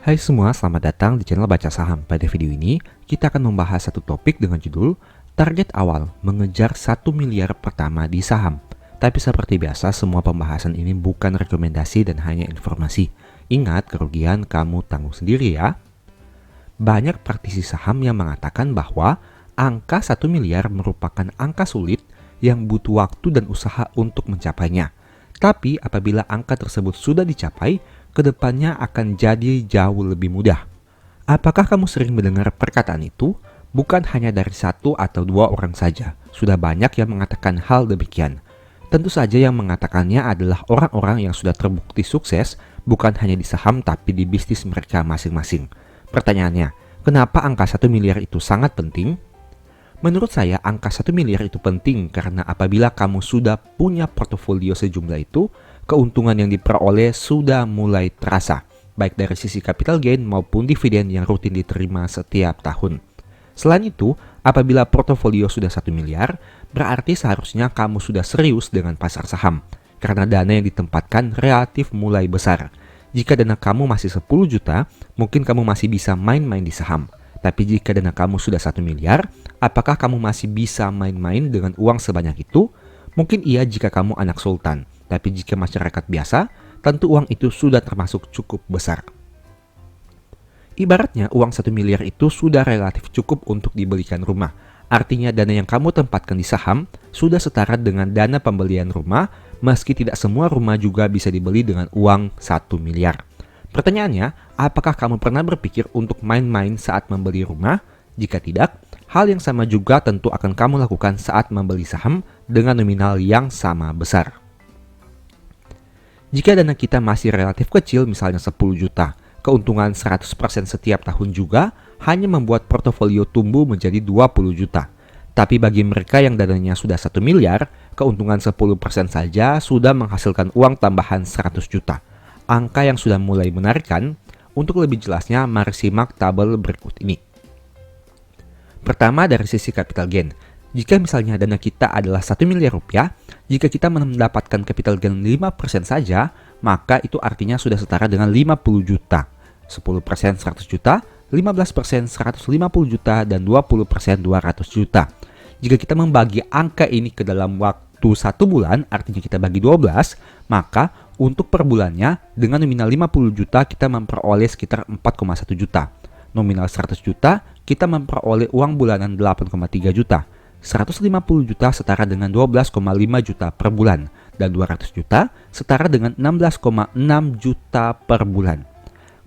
Hai semua, selamat datang di channel Baca Saham. Pada video ini, kita akan membahas satu topik dengan judul Target Awal Mengejar 1 miliar pertama di saham. Tapi seperti biasa, semua pembahasan ini bukan rekomendasi dan hanya informasi. Ingat, kerugian kamu tanggung sendiri ya. Banyak praktisi saham yang mengatakan bahwa angka 1 miliar merupakan angka sulit yang butuh waktu dan usaha untuk mencapainya. Tapi apabila angka tersebut sudah dicapai, kedepannya akan jadi jauh lebih mudah. Apakah kamu sering mendengar perkataan itu? Bukan hanya dari satu atau dua orang saja, sudah banyak yang mengatakan hal demikian. Tentu saja yang mengatakannya adalah orang-orang yang sudah terbukti sukses, bukan hanya di saham tapi di bisnis mereka masing-masing. Pertanyaannya, kenapa angka 1 miliar itu sangat penting? Menurut saya, angka 1 miliar itu penting karena apabila kamu sudah punya portofolio sejumlah itu, keuntungan yang diperoleh sudah mulai terasa, baik dari sisi capital gain maupun dividen yang rutin diterima setiap tahun. Selain itu, apabila portofolio sudah 1 miliar, berarti seharusnya kamu sudah serius dengan pasar saham, karena dana yang ditempatkan relatif mulai besar. Jika dana kamu masih 10 juta, mungkin kamu masih bisa main-main di saham. Tapi jika dana kamu sudah 1 miliar, apakah kamu masih bisa main-main dengan uang sebanyak itu? Mungkin iya jika kamu anak sultan. Tapi jika masyarakat biasa, tentu uang itu sudah termasuk cukup besar. Ibaratnya uang 1 miliar itu sudah relatif cukup untuk dibelikan rumah. Artinya dana yang kamu tempatkan di saham sudah setara dengan dana pembelian rumah, meski tidak semua rumah juga bisa dibeli dengan uang 1 miliar. Pertanyaannya, apakah kamu pernah berpikir untuk main-main saat membeli rumah? Jika tidak, hal yang sama juga tentu akan kamu lakukan saat membeli saham dengan nominal yang sama besar. Jika dana kita masih relatif kecil, misalnya 10 juta, keuntungan 100% setiap tahun juga hanya membuat portofolio tumbuh menjadi 20 juta. Tapi bagi mereka yang dananya sudah 1 miliar, keuntungan 10% saja sudah menghasilkan uang tambahan 100 juta. Angka yang sudah mulai menarikkan. Untuk lebih jelasnya, mari simak tabel berikut ini. Pertama, dari sisi capital gain. Jika misalnya dana kita adalah 1 miliar rupiah, jika kita mendapatkan capital gain 5% saja, maka itu artinya sudah setara dengan 50 juta. 10% 100 juta, 15% 150 juta, dan 20% 200 juta. Jika kita membagi angka ini ke dalam waktu 1 bulan, artinya kita bagi 12, maka untuk per bulannya dengan nominal 50 juta kita memperoleh sekitar 4,1 juta. Nominal 100 juta, kita memperoleh uang bulanan 8,3 juta. 150 juta setara dengan 12,5 juta per bulan, dan 200 juta setara dengan 16,6 juta per bulan.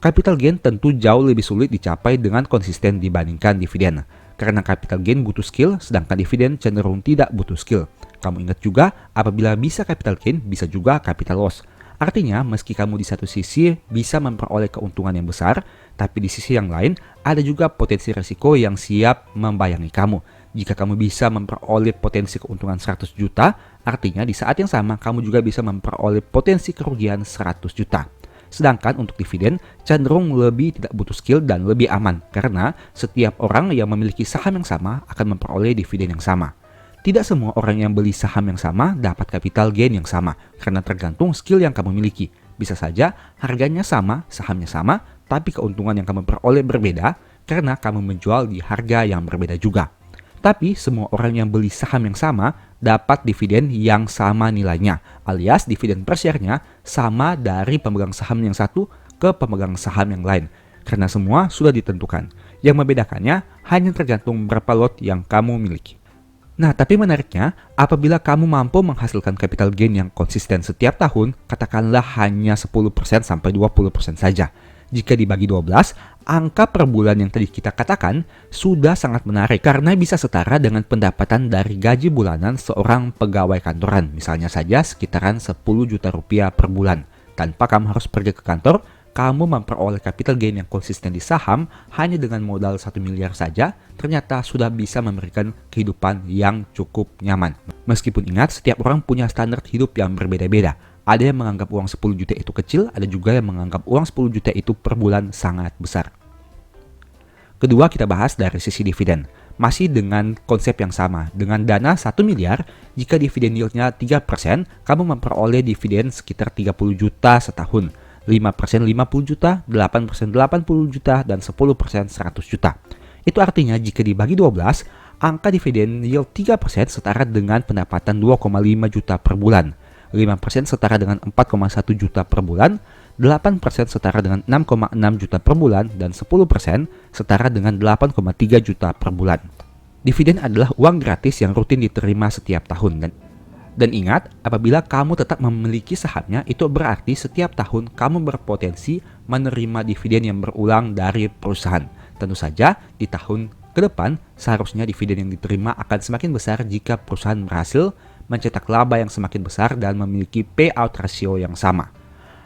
Capital gain tentu jauh lebih sulit dicapai dengan konsisten dibandingkan dividen, karena capital gain butuh skill, sedangkan dividen cenderung tidak butuh skill. Kamu ingat juga, apabila bisa capital gain, bisa juga capital loss. Artinya, meski kamu di satu sisi bisa memperoleh keuntungan yang besar, tapi di sisi yang lain ada juga potensi risiko yang siap membayangi kamu. Jika kamu bisa memperoleh potensi keuntungan 100 juta, artinya di saat yang sama kamu juga bisa memperoleh potensi kerugian 100 juta. Sedangkan untuk dividen cenderung lebih tidak butuh skill dan lebih aman, karena setiap orang yang memiliki saham yang sama akan memperoleh dividen yang sama. Tidak semua orang yang beli saham yang sama dapat capital gain yang sama, karena tergantung skill yang kamu miliki. Bisa saja harganya sama, sahamnya sama, tapi keuntungan yang kamu peroleh berbeda karena kamu menjual di harga yang berbeda juga. Tapi semua orang yang beli saham yang sama dapat dividen yang sama nilainya, alias dividen per share-nya sama dari pemegang saham yang satu ke pemegang saham yang lain, karena semua sudah ditentukan. Yang membedakannya hanya tergantung berapa lot yang kamu miliki. Nah, tapi menariknya, apabila kamu mampu menghasilkan capital gain yang konsisten setiap tahun, katakanlah hanya 10% sampai 20% saja. Jika dibagi 12, angka per bulan yang tadi kita katakan sudah sangat menarik karena bisa setara dengan pendapatan dari gaji bulanan seorang pegawai kantoran, misalnya saja sekitaran 10 juta rupiah per bulan. Tanpa kamu harus pergi ke kantor, kamu memperoleh capital gain yang konsisten di saham hanya dengan modal 1 miliar saja, ternyata sudah bisa memberikan kehidupan yang cukup nyaman. Meskipun ingat, setiap orang punya standar hidup yang berbeda-beda. Ada yang menganggap uang 10 juta itu kecil, ada juga yang menganggap uang 10 juta itu per bulan sangat besar. Kedua, kita bahas dari sisi dividen. Masih dengan konsep yang sama, dengan dana 1 miliar, jika dividen yield-nya 3%, kamu memperoleh dividen sekitar 30 juta setahun. 5% 50 juta, 8% 80 juta, dan 10% 100 juta. Itu artinya jika dibagi 12, angka dividen yield 3% setara dengan pendapatan 2,5 juta per bulan. 5% setara dengan 4,1 juta per bulan, 8% setara dengan 6,6 juta per bulan, dan 10% setara dengan 8,3 juta per bulan. Dividen adalah uang gratis yang rutin diterima setiap tahun. Dan ingat, apabila kamu tetap memiliki sahamnya, itu berarti setiap tahun kamu berpotensi menerima dividen yang berulang dari perusahaan. Tentu saja, di tahun ke depan, seharusnya dividen yang diterima akan semakin besar jika perusahaan berhasil mencetak laba yang semakin besar dan memiliki payout ratio yang sama.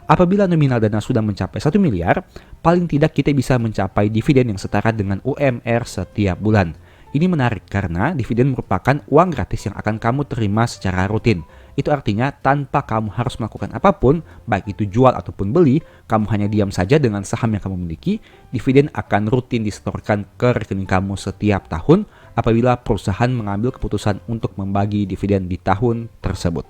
Apabila nominal dana sudah mencapai 1 miliar, paling tidak kita bisa mencapai dividen yang setara dengan UMR setiap bulan. Ini menarik karena dividen merupakan uang gratis yang akan kamu terima secara rutin. Itu artinya tanpa kamu harus melakukan apapun, baik itu jual ataupun beli, kamu hanya diam saja dengan saham yang kamu miliki, dividen akan rutin disetorkan ke rekening kamu setiap tahun apabila perusahaan mengambil keputusan untuk membagi dividen di tahun tersebut.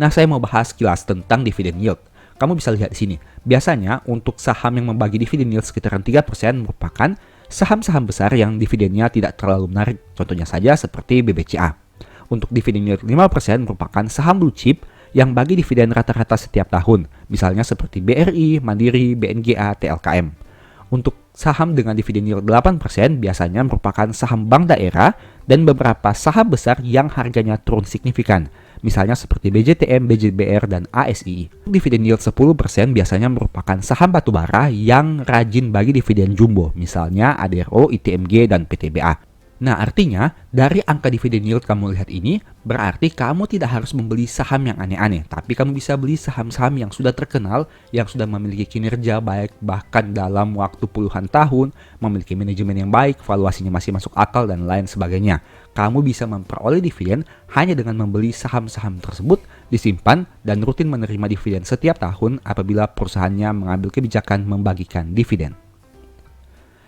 Nah, saya mau bahas sekilas tentang dividen yield. Kamu bisa lihat di sini. Biasanya untuk saham yang membagi dividen yield sekitaran 3% merupakan saham-saham besar yang dividennya tidak terlalu menarik. Contohnya saja seperti BBCA. Untuk dividen yield 5% merupakan saham blue chip yang bagi dividen rata-rata setiap tahun. Misalnya seperti BRI, Mandiri, BNGA, TLKM. Untuk saham dengan dividen yield 8% biasanya merupakan saham bank daerah dan beberapa saham besar yang harganya turun signifikan. Misalnya seperti BJTM, BJBR, dan ASI. Dividen yield 10% biasanya merupakan saham batubara yang rajin bagi dividen jumbo, misalnya ADRO, ITMG, dan PTBA. Nah, artinya dari angka dividen yield kamu lihat ini, berarti kamu tidak harus membeli saham yang aneh-aneh, tapi kamu bisa beli saham-saham yang sudah terkenal, yang sudah memiliki kinerja baik bahkan dalam waktu puluhan tahun, memiliki manajemen yang baik, valuasinya masih masuk akal, dan lain sebagainya. Kamu bisa memperoleh dividen hanya dengan membeli saham-saham tersebut, disimpan, dan rutin menerima dividen setiap tahun apabila perusahaannya mengambil kebijakan membagikan dividen.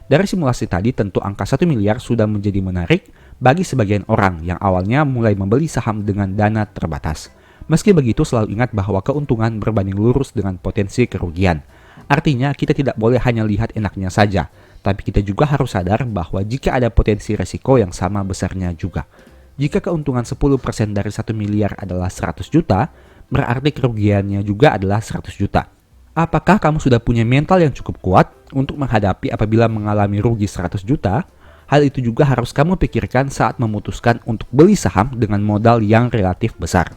Dari simulasi tadi tentu angka 1 miliar sudah menjadi menarik bagi sebagian orang yang awalnya mulai membeli saham dengan dana terbatas. Meski begitu selalu ingat bahwa keuntungan berbanding lurus dengan potensi kerugian. Artinya kita tidak boleh hanya lihat enaknya saja, tapi kita juga harus sadar bahwa jika ada potensi resiko yang sama besarnya juga. Jika keuntungan 10% dari 1 miliar adalah 100 juta, berarti kerugiannya juga adalah 100 juta. Apakah kamu sudah punya mental yang cukup kuat untuk menghadapi apabila mengalami rugi 100 juta? Hal itu juga harus kamu pikirkan saat memutuskan untuk beli saham dengan modal yang relatif besar.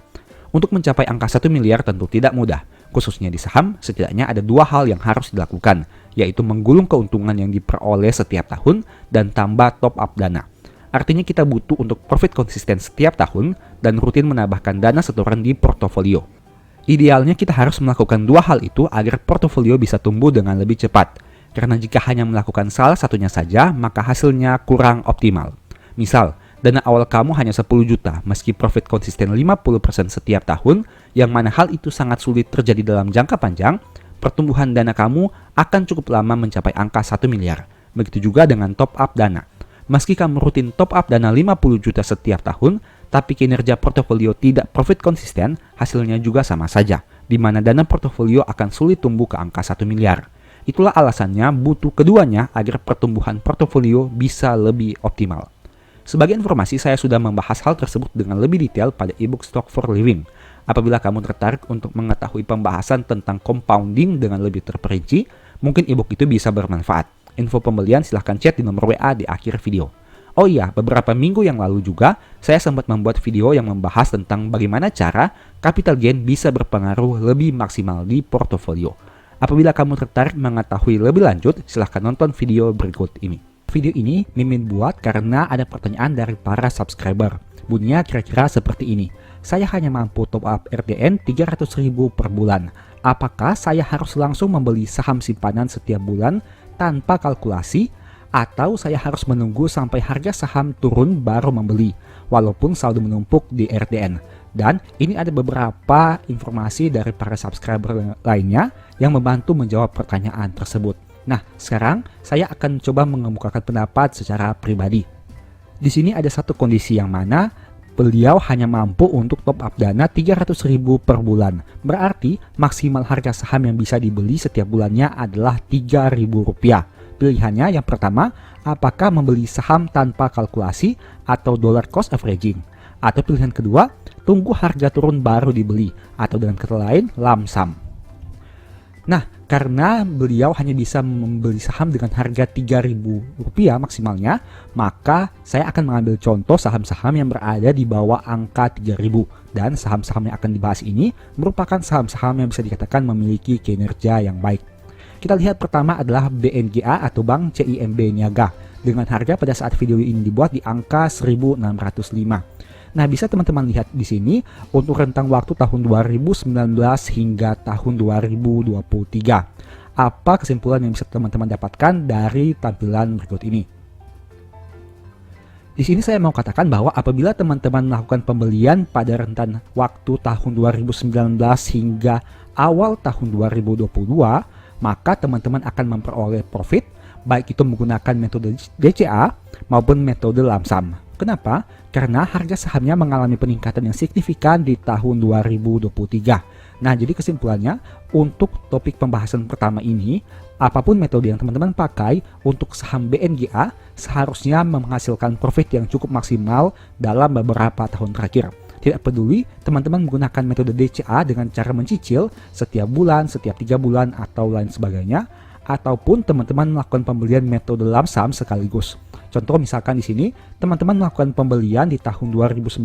Untuk mencapai angka 1 miliar tentu tidak mudah. Khususnya di saham, setidaknya ada dua hal yang harus dilakukan, yaitu menggulung keuntungan yang diperoleh setiap tahun dan tambah top up dana. Artinya kita butuh untuk profit konsisten setiap tahun dan rutin menambahkan dana setoran di portofolio. Idealnya kita harus melakukan dua hal itu agar portofolio bisa tumbuh dengan lebih cepat. Karena jika hanya melakukan salah satunya saja, maka hasilnya kurang optimal. Misal, dana awal kamu hanya 10 juta, meski profit konsisten 50% setiap tahun, yang mana hal itu sangat sulit terjadi dalam jangka panjang, pertumbuhan dana kamu akan cukup lama mencapai angka 1 miliar. Begitu juga dengan top up dana. Meski kamu rutin top up dana 50 juta setiap tahun, tapi kinerja portofolio tidak profit konsisten, hasilnya juga sama saja, di mana dana portofolio akan sulit tumbuh ke angka 1 miliar. Itulah alasannya butuh keduanya agar pertumbuhan portofolio bisa lebih optimal. Sebagai informasi, saya sudah membahas hal tersebut dengan lebih detail pada ebook Stock for Living. Apabila kamu tertarik untuk mengetahui pembahasan tentang compounding dengan lebih terperinci, mungkin ebook itu bisa bermanfaat. Info pembelian silahkan chat di nomor WA di akhir video. Oh iya, beberapa minggu yang lalu juga saya sempat membuat video yang membahas tentang bagaimana cara capital gain bisa berpengaruh lebih maksimal di portofolio. Apabila kamu tertarik mengetahui lebih lanjut, silahkan nonton video berikut ini. Video ini Mimin buat karena ada pertanyaan dari para subscriber. Bunyinya kira-kira seperti ini. Saya hanya mampu top up RDN 300.000 per bulan. Apakah saya harus langsung membeli saham simpanan setiap bulan tanpa kalkulasi? Atau saya harus menunggu sampai harga saham turun baru membeli, walaupun saldo menumpuk di RDN. Dan ini ada beberapa informasi dari para subscriber lainnya yang membantu menjawab pertanyaan tersebut. Nah, sekarang saya akan coba mengemukakan pendapat secara pribadi. Di sini ada satu kondisi yang mana beliau hanya mampu untuk top up dana 300.000 per bulan. Berarti maksimal harga saham yang bisa dibeli setiap bulannya adalah Rp3.000. Pilihannya yang pertama, apakah membeli saham tanpa kalkulasi atau dollar cost averaging? Atau pilihan kedua, tunggu harga turun baru dibeli, atau dengan kata lain, lump sum. Nah, karena beliau hanya bisa membeli saham dengan harga Rp3.000 maksimalnya, maka saya akan mengambil contoh saham-saham yang berada di bawah angka 3.000. Dan saham-saham yang akan dibahas ini merupakan saham-saham yang bisa dikatakan memiliki kinerja yang baik. Kita lihat pertama adalah BNGA atau Bank CIMB Niaga, dengan harga pada saat video ini dibuat di angka 1.605. Nah, bisa teman-teman lihat di sini untuk rentang waktu tahun 2019 hingga tahun 2023. Apa kesimpulan yang bisa teman-teman dapatkan dari tampilan berikut ini? Di sini saya mau katakan bahwa apabila teman-teman melakukan pembelian pada rentan waktu tahun 2019 hingga awal tahun 2022, maka teman-teman akan memperoleh profit baik itu menggunakan metode DCA maupun metode lump sum. Kenapa? Karena harga sahamnya mengalami peningkatan yang signifikan di tahun 2023. Nah, jadi kesimpulannya untuk topik pembahasan pertama ini, apapun metode yang teman-teman pakai untuk saham BNGA seharusnya menghasilkan profit yang cukup maksimal dalam beberapa tahun terakhir. Tidak peduli teman-teman menggunakan metode DCA dengan cara mencicil setiap bulan, setiap 3 bulan, atau lain sebagainya, ataupun teman-teman melakukan pembelian metode lump sum sekaligus. Contoh misalkan di sini, teman-teman melakukan pembelian di tahun 2019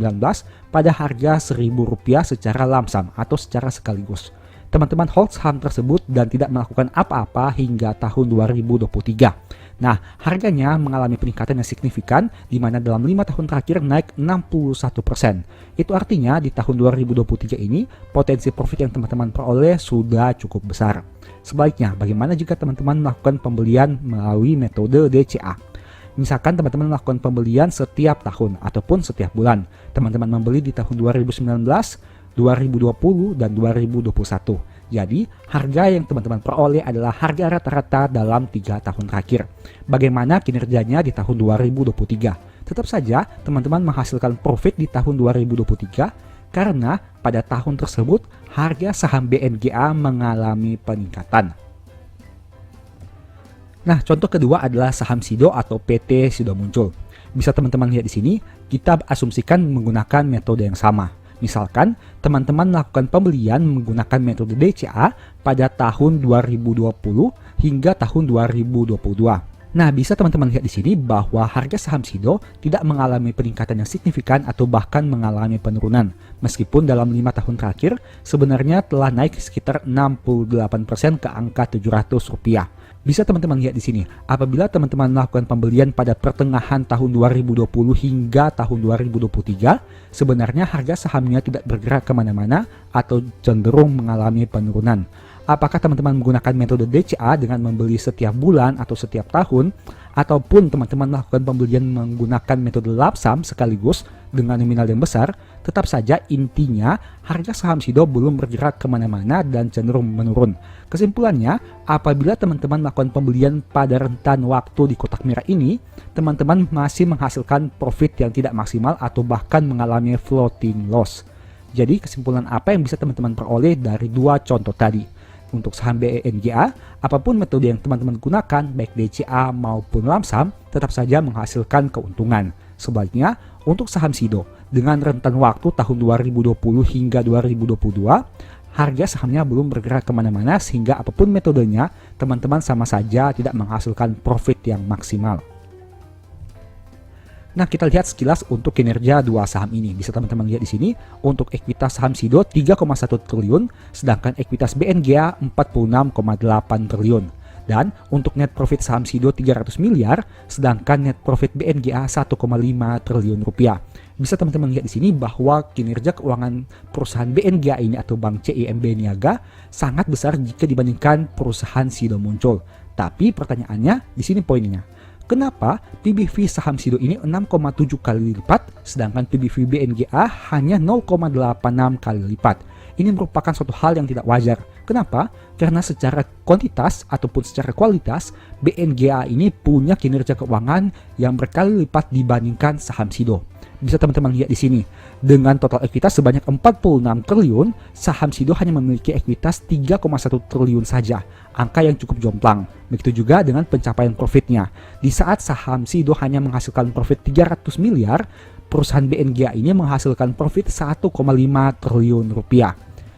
pada harga Rp1.000 secara lump sum atau secara sekaligus. Teman-teman hold saham tersebut dan tidak melakukan apa-apa hingga tahun 2023. Nah, harganya mengalami peningkatan yang signifikan di mana dalam 5 tahun terakhir naik 61%. Itu artinya di tahun 2023 ini potensi profit yang teman-teman peroleh sudah cukup besar. Sebaliknya, bagaimana jika teman-teman melakukan pembelian melalui metode DCA? Misalkan teman-teman melakukan pembelian setiap tahun ataupun setiap bulan. Teman-teman membeli di tahun 2019, 2020, dan 2021. Jadi, harga yang teman-teman peroleh adalah harga rata-rata dalam 3 tahun terakhir. Bagaimana kinerjanya di tahun 2023? Tetap saja, teman-teman menghasilkan profit di tahun 2023 karena pada tahun tersebut harga saham BNGA mengalami peningkatan. Nah, contoh kedua adalah saham Sido atau PT Sido Muncul. Bisa teman-teman lihat di sini, kita asumsikan menggunakan metode yang sama. Misalkan, teman-teman melakukan pembelian menggunakan metode DCA pada tahun 2020 hingga tahun 2022. Nah, bisa teman-teman lihat di sini bahwa harga saham Sido tidak mengalami peningkatan yang signifikan atau bahkan mengalami penurunan. Meskipun dalam 5 tahun terakhir sebenarnya telah naik sekitar 68% ke angka Rp700. Bisa teman-teman lihat di sini, apabila teman-teman melakukan pembelian pada pertengahan tahun 2020 hingga tahun 2023, sebenarnya harga sahamnya tidak bergerak kemana-mana atau cenderung mengalami penurunan. Apakah teman-teman menggunakan metode DCA dengan membeli setiap bulan atau setiap tahun, ataupun teman-teman melakukan pembelian menggunakan metode lump sum sekaligus dengan nominal yang besar, tetap saja intinya harga saham Sido belum bergerak kemana-mana dan cenderung menurun. Kesimpulannya, apabila teman-teman melakukan pembelian pada rentan waktu di kotak merah ini, teman-teman masih menghasilkan profit yang tidak maksimal atau bahkan mengalami floating loss. Jadi kesimpulan apa yang bisa teman-teman peroleh dari dua contoh tadi? Untuk saham BNGA, apapun metode yang teman-teman gunakan, baik DCA maupun lump sum, tetap saja menghasilkan keuntungan. Sebaliknya, untuk saham Sido, dengan rentan waktu tahun 2020 hingga 2022, harga sahamnya belum bergerak kemana-mana sehingga apapun metodenya, teman-teman sama saja tidak menghasilkan profit yang maksimal. Nah, kita lihat sekilas untuk kinerja dua saham ini. Bisa teman-teman lihat di sini, untuk ekuitas saham Sido 3,1 triliun, sedangkan ekuitas BNGA 46,8 triliun. Dan untuk net profit saham Sido 300 miliar, sedangkan net profit BNGA 1,5 triliun rupiah. Bisa teman-teman lihat di sini bahwa kinerja keuangan perusahaan BNGA ini atau Bank CIMB Niaga sangat besar jika dibandingkan perusahaan Sido Muncul. Tapi pertanyaannya, di sini poinnya. Kenapa PBV saham Sido ini 6,7 kali lipat, sedangkan PBV BNGA hanya 0,86 kali lipat? Ini merupakan suatu hal yang tidak wajar. Kenapa? Karena secara kuantitas ataupun secara kualitas, BNGA ini punya kinerja keuangan yang berkali lipat dibandingkan saham SIDO. Bisa teman-teman lihat di sini. Dengan total ekuitas sebanyak 46 triliun, saham SIDO hanya memiliki ekuitas 3,1 triliun saja. Angka yang cukup jomplang. Begitu juga dengan pencapaian profitnya. Di saat saham SIDO hanya menghasilkan profit 300 miliar, perusahaan BNGA ini menghasilkan profit 1,5 triliun rupiah.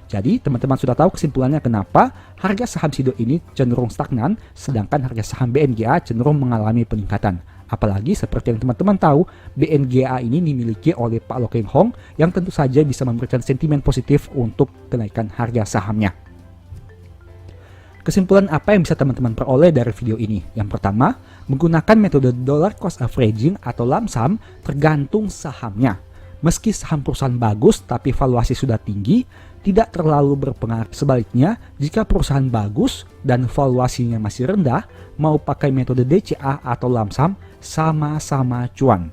Jadi teman-teman sudah tahu kesimpulannya kenapa harga saham SIDO ini cenderung stagnan, sedangkan harga saham BNGA cenderung mengalami peningkatan. Apalagi seperti yang teman-teman tahu, BNGA ini dimiliki oleh Pak Loh Keng Hong yang tentu saja bisa memberikan sentimen positif untuk kenaikan harga sahamnya. Kesimpulan apa yang bisa teman-teman peroleh dari video ini? Yang pertama, menggunakan metode dollar cost averaging atau LAMSAM tergantung sahamnya. Meski saham perusahaan bagus tapi valuasi sudah tinggi, tidak terlalu berpengaruh. Sebaliknya, jika perusahaan bagus dan valuasinya masih rendah, mau pakai metode DCA atau LAMSAM sama-sama cuan.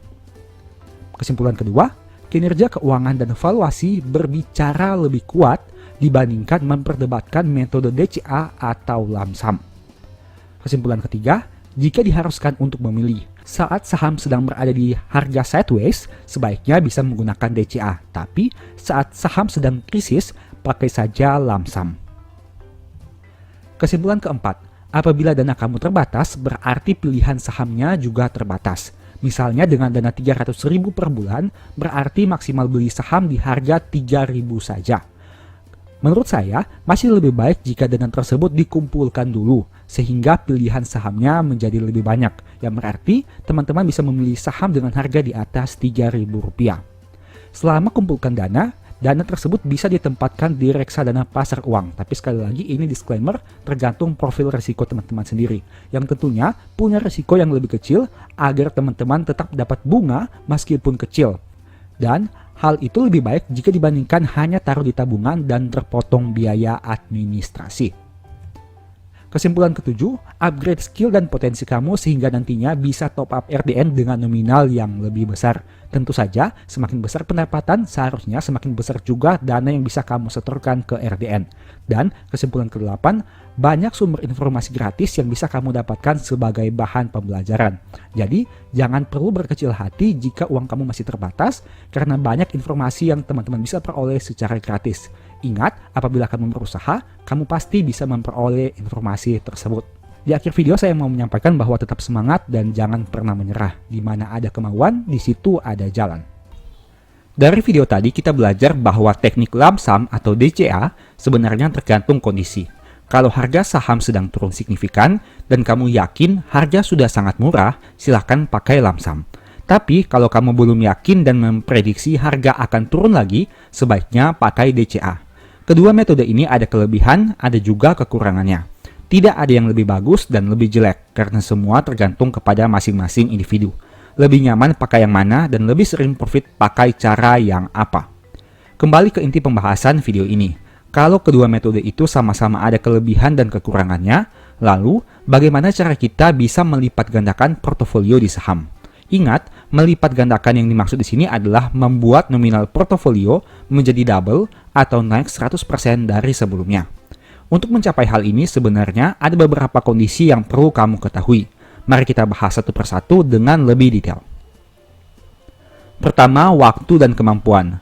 Kesimpulan kedua, kinerja keuangan dan valuasi berbicara lebih kuat dibandingkan memperdebatkan metode DCA atau LAMSAM. Kesimpulan ketiga, jika diharuskan untuk memilih, saat saham sedang berada di harga sideways, sebaiknya bisa menggunakan DCA. Tapi saat saham sedang krisis, pakai saja LAMSAM. Kesimpulan keempat, apabila dana kamu terbatas, berarti pilihan sahamnya juga terbatas. Misalnya dengan dana 300.000 per bulan, berarti maksimal beli saham di harga 3.000 saja. Menurut saya, masih lebih baik jika dana tersebut dikumpulkan dulu, sehingga pilihan sahamnya menjadi lebih banyak, yang berarti teman-teman bisa memilih saham dengan harga di atas Rp3.000. Selama kumpulkan dana tersebut bisa ditempatkan di reksadana pasar uang. Tapi sekali lagi ini disclaimer, tergantung profil risiko teman-teman sendiri, yang tentunya punya risiko yang lebih kecil agar teman-teman tetap dapat bunga meskipun kecil. Dan hal itu lebih baik jika dibandingkan hanya taruh di tabungan dan terpotong biaya administrasi. Kesimpulan ketujuh, upgrade skill dan potensi kamu sehingga nantinya bisa top up RDN dengan nominal yang lebih besar. Tentu saja, semakin besar pendapatan, seharusnya semakin besar juga dana yang bisa kamu setorkan ke RDN. Dan kesimpulan ke-8, banyak sumber informasi gratis yang bisa kamu dapatkan sebagai bahan pembelajaran. Jadi, jangan perlu berkecil hati jika uang kamu masih terbatas, karena banyak informasi yang teman-teman bisa peroleh secara gratis. Ingat, apabila kamu berusaha, kamu pasti bisa memperoleh informasi tersebut. Di akhir video saya mau menyampaikan bahwa tetap semangat dan jangan pernah menyerah. Di mana ada kemauan, di situ ada jalan. Dari video tadi kita belajar bahwa teknik LAMSAM atau DCA sebenarnya tergantung kondisi. Kalau harga saham sedang turun signifikan dan kamu yakin harga sudah sangat murah, silahkan pakai LAMSAM. Tapi kalau kamu belum yakin dan memprediksi harga akan turun lagi, sebaiknya pakai DCA. Kedua metode ini ada kelebihan, ada juga kekurangannya. Tidak ada yang lebih bagus dan lebih jelek, karena semua tergantung kepada masing-masing individu. Lebih nyaman pakai yang mana dan lebih sering profit pakai cara yang apa. Kembali ke inti pembahasan video ini. Kalau kedua metode itu sama-sama ada kelebihan dan kekurangannya, lalu bagaimana cara kita bisa melipat gandakan portofolio di saham? Ingat, melipat gandakan yang dimaksud di sini adalah membuat nominal portofolio menjadi double atau naik 100% dari sebelumnya. Untuk mencapai hal ini sebenarnya ada beberapa kondisi yang perlu kamu ketahui. Mari kita bahas satu persatu dengan lebih detail. Pertama, waktu dan kemampuan.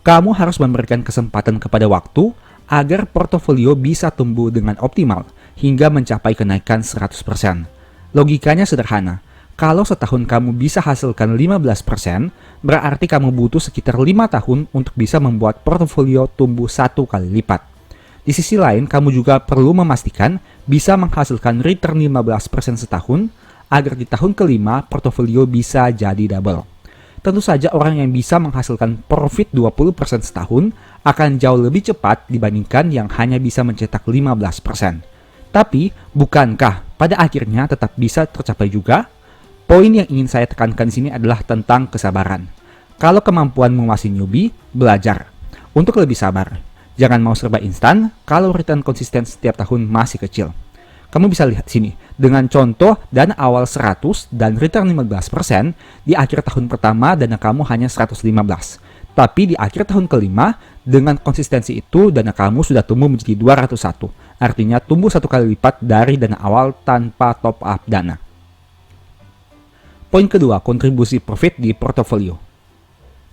Kamu harus memberikan kesempatan kepada waktu agar portofolio bisa tumbuh dengan optimal hingga mencapai kenaikan 100%. Logikanya sederhana. Kalau setahun kamu bisa hasilkan 15%, berarti kamu butuh sekitar 5 tahun untuk bisa membuat portofolio tumbuh 1 kali lipat. Di sisi lain, kamu juga perlu memastikan bisa menghasilkan return 15% setahun agar di tahun kelima portofolio bisa jadi double. Tentu saja orang yang bisa menghasilkan profit 20% setahun akan jauh lebih cepat dibandingkan yang hanya bisa mencetak 15%. Tapi, bukankah pada akhirnya tetap bisa tercapai juga? Poin yang ingin saya tekankan di sini adalah tentang kesabaran. Kalau kemampuanmu masih newbie, belajar untuk lebih sabar. Jangan mau serba instan kalau return konsisten setiap tahun masih kecil. Kamu bisa lihat sini, dengan contoh dana awal 100 dan return 15%, di akhir tahun pertama dana kamu hanya 115. Tapi di akhir tahun kelima, dengan konsistensi itu dana kamu sudah tumbuh menjadi 201. Artinya tumbuh 1 kali lipat dari dana awal tanpa top up dana. Poin kedua, kontribusi profit di portofolio.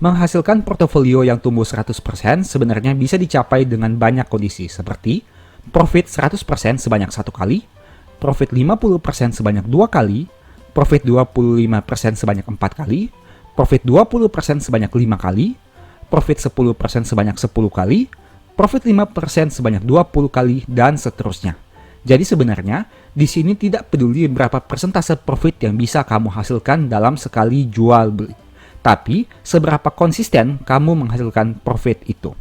Menghasilkan portofolio yang tumbuh 100% sebenarnya bisa dicapai dengan banyak kondisi seperti profit 100% sebanyak 1 kali, profit 50% sebanyak 2 kali, profit 25% sebanyak 4 kali, profit 20% sebanyak 5 kali, profit 10% sebanyak 10 kali, profit 5% sebanyak 20 kali, dan seterusnya. Jadi sebenarnya, di sini tidak peduli berapa persentase profit yang bisa kamu hasilkan dalam sekali jual beli, tapi seberapa konsisten kamu menghasilkan profit itu.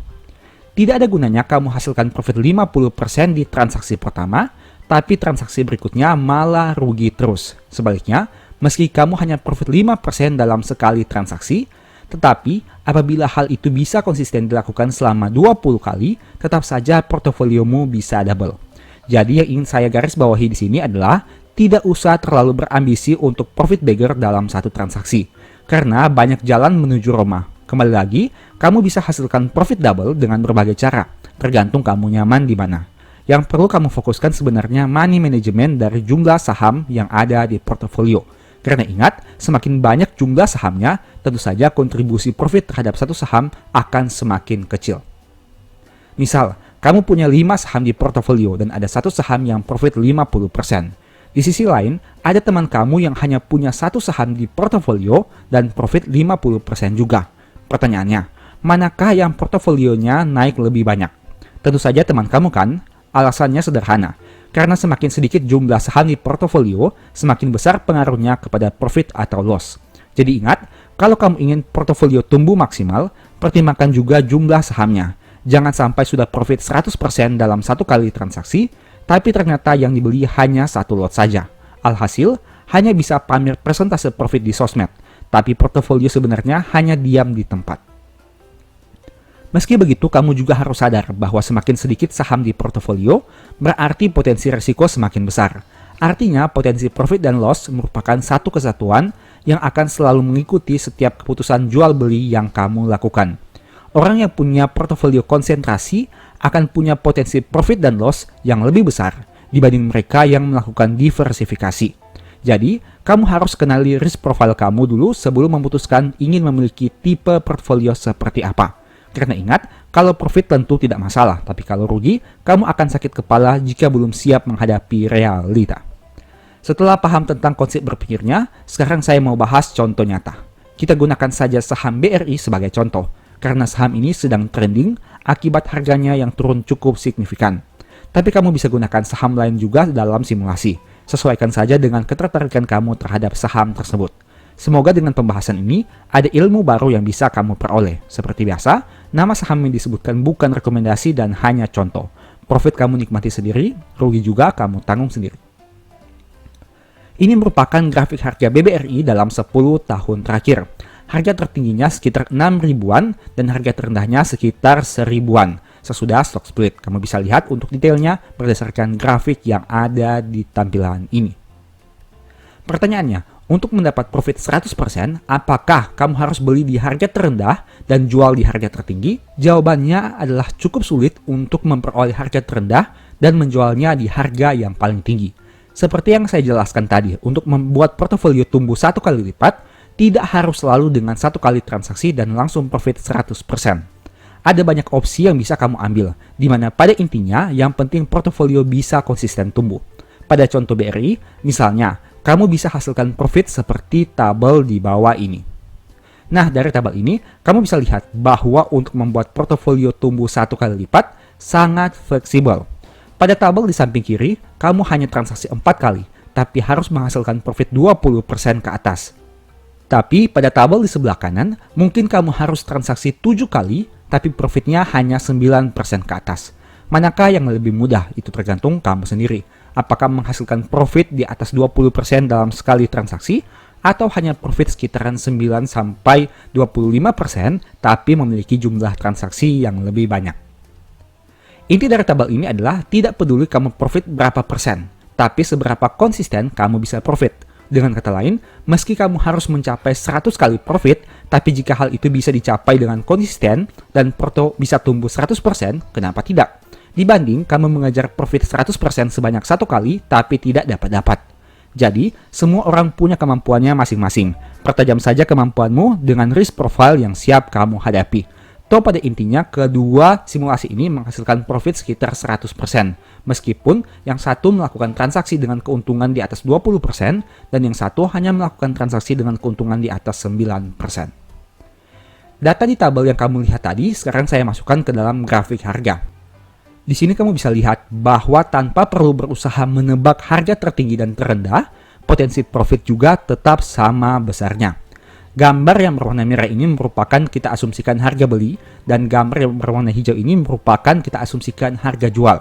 Tidak ada gunanya kamu hasilkan profit 50% di transaksi pertama, tapi transaksi berikutnya malah rugi terus. Sebaliknya, meski kamu hanya profit 5% dalam sekali transaksi, tetapi apabila hal itu bisa konsisten dilakukan selama 20 kali, tetap saja portofoliomu bisa double. Jadi yang ingin saya garis bawahi di sini adalah tidak usah terlalu berambisi untuk profit beggar dalam satu transaksi, karena banyak jalan menuju Roma. Kembali lagi, kamu bisa hasilkan profit double dengan berbagai cara, tergantung kamu nyaman di mana. Yang perlu kamu fokuskan sebenarnya money management dari jumlah saham yang ada di portofolio. Karena ingat, semakin banyak jumlah sahamnya, tentu saja kontribusi profit terhadap satu saham akan semakin kecil. Misal, kamu punya 5 saham di portofolio dan ada satu saham yang profit 50%. Di sisi lain, ada teman kamu yang hanya punya satu saham di portofolio dan profit 50% juga. Pertanyaannya, manakah yang portofolionya naik lebih banyak? Tentu saja teman kamu kan? Alasannya sederhana, karena semakin sedikit jumlah saham di portofolio, semakin besar pengaruhnya kepada profit atau loss. Jadi ingat, kalau kamu ingin portofolio tumbuh maksimal, pertimbangkan juga jumlah sahamnya. Jangan sampai sudah profit 100% dalam satu kali transaksi, tapi ternyata yang dibeli hanya satu lot saja. Alhasil, hanya bisa pamer persentase profit di sosmed, tapi portofolio sebenarnya hanya diam di tempat. Meski begitu, kamu juga harus sadar bahwa semakin sedikit saham di portofolio, berarti potensi risiko semakin besar. Artinya, potensi profit dan loss merupakan satu kesatuan yang akan selalu mengikuti setiap keputusan jual beli yang kamu lakukan. Orang yang punya portofolio konsentrasi akan punya potensi profit dan loss yang lebih besar dibanding mereka yang melakukan diversifikasi. Jadi, kamu harus kenali risk profile kamu dulu sebelum memutuskan ingin memiliki tipe portfolio seperti apa. Karena ingat, kalau profit tentu tidak masalah, tapi kalau rugi, kamu akan sakit kepala jika belum siap menghadapi realita. Setelah paham tentang konsep berpikirnya, sekarang saya mau bahas contoh nyata. Kita gunakan saja saham BRI sebagai contoh, karena saham ini sedang trending akibat harganya yang turun cukup signifikan. Tapi kamu bisa gunakan saham lain juga dalam simulasi. Sesuaikan saja dengan ketertarikan kamu terhadap saham tersebut. Semoga dengan pembahasan ini ada ilmu baru yang bisa kamu peroleh. Seperti biasa, nama saham yang disebutkan bukan rekomendasi dan hanya contoh. Profit kamu nikmati sendiri, rugi juga kamu tanggung sendiri. Ini merupakan grafik harga BBRI dalam 10 tahun terakhir. Harga tertingginya sekitar 6 ribuan dan harga terendahnya sekitar 1000-an. Sesudah stock split, kamu bisa lihat untuk detailnya berdasarkan grafik yang ada di tampilan ini. Pertanyaannya, untuk mendapat profit 100%, apakah kamu harus beli di harga terendah dan jual di harga tertinggi? Jawabannya adalah cukup sulit untuk memperoleh harga terendah dan menjualnya di harga yang paling tinggi. Seperti yang saya jelaskan tadi, untuk membuat portofolio tumbuh 1 kali lipat, tidak harus selalu dengan 1 kali transaksi dan langsung profit 100%. Ada banyak opsi yang bisa kamu ambil, di mana pada intinya yang penting portofolio bisa konsisten tumbuh. Pada contoh BRI, misalnya, kamu bisa hasilkan profit seperti tabel di bawah ini. Nah, dari tabel ini, kamu bisa lihat bahwa untuk membuat portofolio tumbuh 1 kali lipat sangat fleksibel. Pada tabel di samping kiri, kamu hanya transaksi 4 kali, tapi harus menghasilkan profit 20% ke atas. Tapi pada tabel di sebelah kanan, mungkin kamu harus transaksi 7 kali, tapi profitnya hanya 9% ke atas. Manakah yang lebih mudah? Itu tergantung kamu sendiri. Apakah menghasilkan profit di atas 20% dalam sekali transaksi, atau hanya profit sekitaran 9-25% tapi memiliki jumlah transaksi yang lebih banyak. Inti dari tabel ini adalah tidak peduli kamu profit berapa persen, tapi seberapa konsisten kamu bisa profit. Dengan kata lain, meski kamu harus mencapai 100 kali profit, tapi jika hal itu bisa dicapai dengan konsisten dan porto bisa tumbuh 100%, kenapa tidak? Dibanding kamu mengejar profit 100% sebanyak satu kali, tapi tidak dapat-dapat. Jadi, semua orang punya kemampuannya masing-masing. Pertajam saja kemampuanmu dengan risk profile yang siap kamu hadapi. Toh pada intinya, kedua simulasi ini menghasilkan profit sekitar 100%. Meskipun yang satu melakukan transaksi dengan keuntungan di atas 20% dan yang satu hanya melakukan transaksi dengan keuntungan di atas 9%. Data di tabel yang kamu lihat tadi, sekarang saya masukkan ke dalam grafik harga. Di sini kamu bisa lihat bahwa tanpa perlu berusaha menebak harga tertinggi dan terendah, potensi profit juga tetap sama besarnya. Gambar yang berwarna merah ini merupakan kita asumsikan harga beli, dan gambar yang berwarna hijau ini merupakan kita asumsikan harga jual.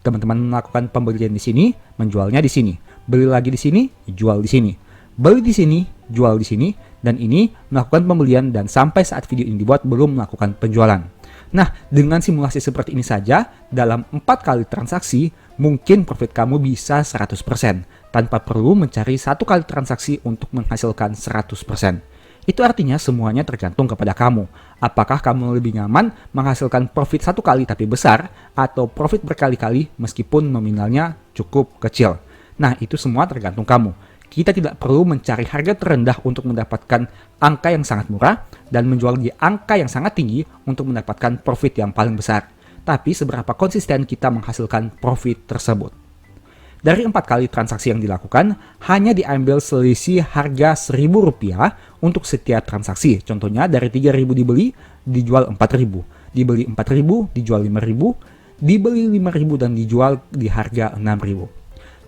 Teman-teman melakukan pembelian di sini, menjualnya di sini. Beli lagi di sini, jual di sini. Beli di sini, jual di sini, dan ini melakukan pembelian dan sampai saat video ini dibuat belum melakukan penjualan. Nah, dengan simulasi seperti ini saja, dalam 4 kali transaksi, mungkin profit kamu bisa 100%, tanpa perlu mencari 1 kali transaksi untuk menghasilkan 100%. Itu artinya semuanya tergantung kepada kamu. Apakah kamu lebih nyaman menghasilkan profit 1 kali tapi besar, atau profit berkali-kali meskipun nominalnya cukup kecil. Nah, itu semua tergantung kamu. Kita tidak perlu mencari harga terendah untuk mendapatkan angka yang sangat murah dan menjual di angka yang sangat tinggi untuk mendapatkan profit yang paling besar. Tapi seberapa konsisten kita menghasilkan profit tersebut. Dari 4 kali transaksi yang dilakukan, hanya diambil selisih harga Rp1.000 untuk setiap transaksi. Contohnya dari Rp3.000 dibeli, dijual Rp4.000. Dibeli Rp4.000, dijual Rp5.000. Dibeli Rp5.000 dan dijual di harga Rp6.000.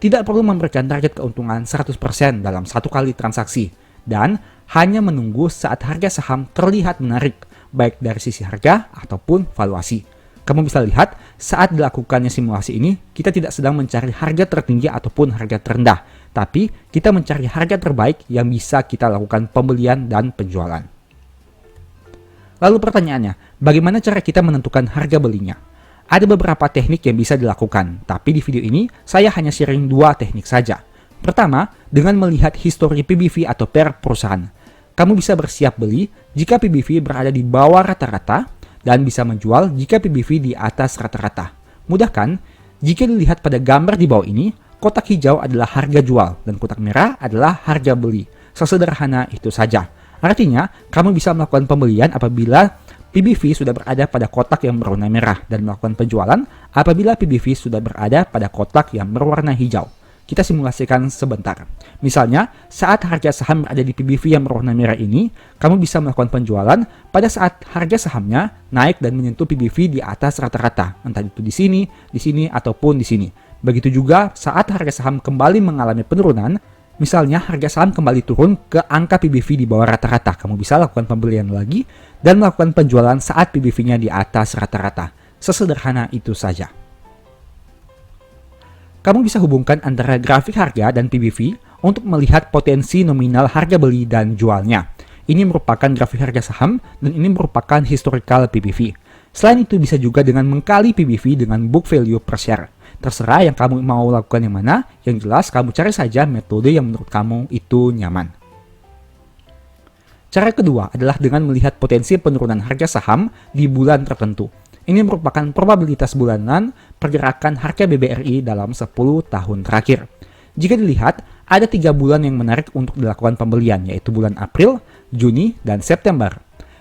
Tidak perlu memberikan target keuntungan 100% dalam 1 kali transaksi. Dan hanya menunggu saat harga saham terlihat menarik, baik dari sisi harga ataupun valuasi. Kamu bisa lihat, saat dilakukannya simulasi ini, kita tidak sedang mencari harga tertinggi ataupun harga terendah, tapi kita mencari harga terbaik yang bisa kita lakukan pembelian dan penjualan. Lalu pertanyaannya, bagaimana cara kita menentukan harga belinya? Ada beberapa teknik yang bisa dilakukan, tapi di video ini saya hanya sharing 2 teknik saja. Pertama, dengan melihat histori PBV atau per perusahaan. Kamu bisa bersiap beli jika PBV berada di bawah rata-rata, dan bisa menjual jika PBV di atas rata-rata. Mudah kan? Jika dilihat pada gambar di bawah ini, kotak hijau adalah harga jual dan kotak merah adalah harga beli. Sesederhana itu saja. Artinya, kamu bisa melakukan pembelian apabila PBV sudah berada pada kotak yang berwarna merah dan melakukan penjualan apabila PBV sudah berada pada kotak yang berwarna hijau. Kita simulasikan sebentar. Misalnya, saat harga saham berada di PBV yang berwarna merah ini, kamu bisa melakukan penjualan pada saat harga sahamnya naik dan menyentuh PBV di atas rata-rata, entah itu di sini, ataupun di sini. Begitu juga saat harga saham kembali mengalami penurunan, misalnya harga saham kembali turun ke angka PBV di bawah rata-rata, kamu bisa lakukan pembelian lagi dan melakukan penjualan saat PBV-nya di atas rata-rata. Sesederhana itu saja. Kamu bisa hubungkan antara grafik harga dan PBV untuk melihat potensi nominal harga beli dan jualnya. Ini merupakan grafik harga saham dan ini merupakan historical PBV. Selain itu bisa juga dengan mengkali PBV dengan book value per share. Terserah yang kamu mau lakukan yang mana, yang jelas kamu cari saja metode yang menurut kamu itu nyaman. Cara kedua adalah dengan melihat potensi penurunan harga saham di bulan tertentu. Ini merupakan probabilitas bulanan pergerakan harga BBRI dalam 10 tahun terakhir. Jika dilihat, ada 3 bulan yang menarik untuk dilakukan pembelian, yaitu bulan April, Juni, dan September.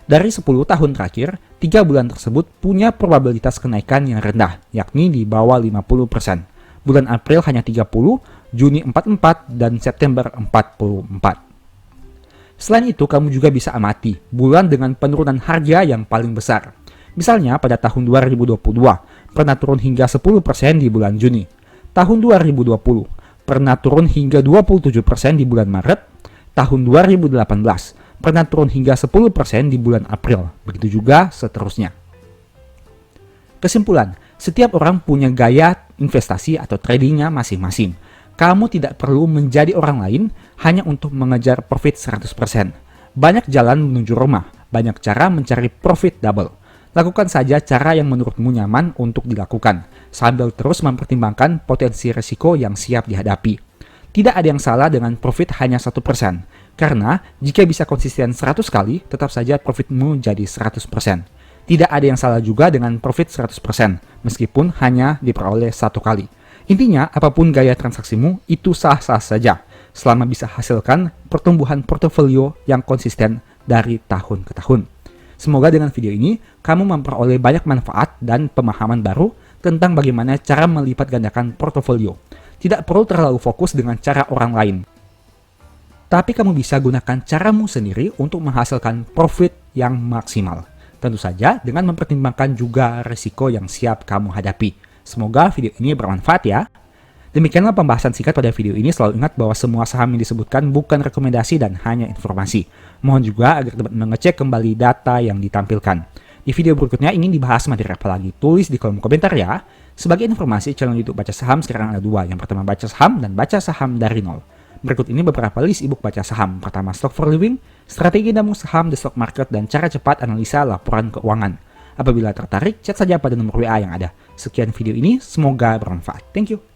Dari 10 tahun terakhir, 3 bulan tersebut punya probabilitas kenaikan yang rendah, yakni di bawah 50%. Bulan April hanya 30, Juni 44, dan September 44. Selain itu, kamu juga bisa amati bulan dengan penurunan harga yang paling besar. Misalnya pada tahun 2022, pernah turun hingga 10% di bulan Juni. Tahun 2020, pernah turun hingga 27% di bulan Maret. Tahun 2018, pernah turun hingga 10% di bulan April. Begitu juga seterusnya. Kesimpulan, setiap orang punya gaya investasi atau tradingnya masing-masing. Kamu tidak perlu menjadi orang lain hanya untuk mengejar profit 100%. Banyak jalan menuju Roma, banyak cara mencari profit double. Lakukan saja cara yang menurutmu nyaman untuk dilakukan, sambil terus mempertimbangkan potensi risiko yang siap dihadapi. Tidak ada yang salah dengan profit hanya 1%, karena jika bisa konsisten 100 kali, tetap saja profitmu jadi 100%. Tidak ada yang salah juga dengan profit 100%, meskipun hanya diperoleh satu kali. Intinya, apapun gaya transaksimu, itu sah-sah saja, selama bisa hasilkan pertumbuhan portofolio yang konsisten dari tahun ke tahun. Semoga dengan video ini, kamu memperoleh banyak manfaat dan pemahaman baru tentang bagaimana cara melipat gandakan portofolio. Tidak perlu terlalu fokus dengan cara orang lain, tapi kamu bisa gunakan caramu sendiri untuk menghasilkan profit yang maksimal. Tentu saja dengan mempertimbangkan juga risiko yang siap kamu hadapi. Semoga video ini bermanfaat ya. Demikianlah pembahasan singkat pada video ini. Selalu ingat bahwa semua saham yang disebutkan bukan rekomendasi dan hanya informasi. Mohon juga agar dapat mengecek kembali data yang ditampilkan. Di video berikutnya ingin dibahas materi apa lagi? Tulis di kolom komentar ya. Sebagai informasi, channel YouTube Baca Saham sekarang ada dua. Yang pertama Baca Saham dan Baca Saham dari Nol. Berikut ini beberapa list ebook baca saham. Pertama, Stock for Living, Strategi Nabung Saham di Stock Market, dan Cara Cepat Analisa Laporan Keuangan. Apabila tertarik, chat saja pada nomor WA yang ada. Sekian video ini, semoga bermanfaat. Thank you.